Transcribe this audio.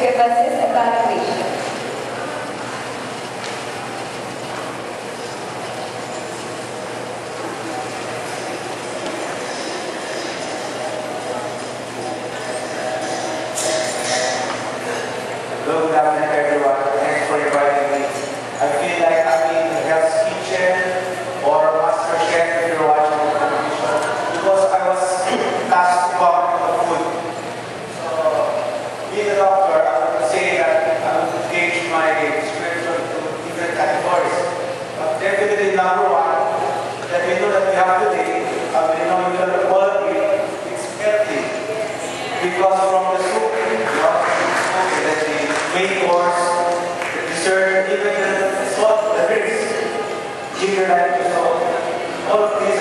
give us his evaluation. Good afternoon, everyone. Thanks for inviting me. I feel like I'm in Hell's Kitchen or Master Chef if you're watching the television because I was tasked to cook the food. So, being a doctor, I would say that I would engage my description to different categories. But definitely number one, that we know that we have today, we know the quality, it's healthy. Because from the soup, main course, the dessert, even the salt, the drinks, ginger, and so all of these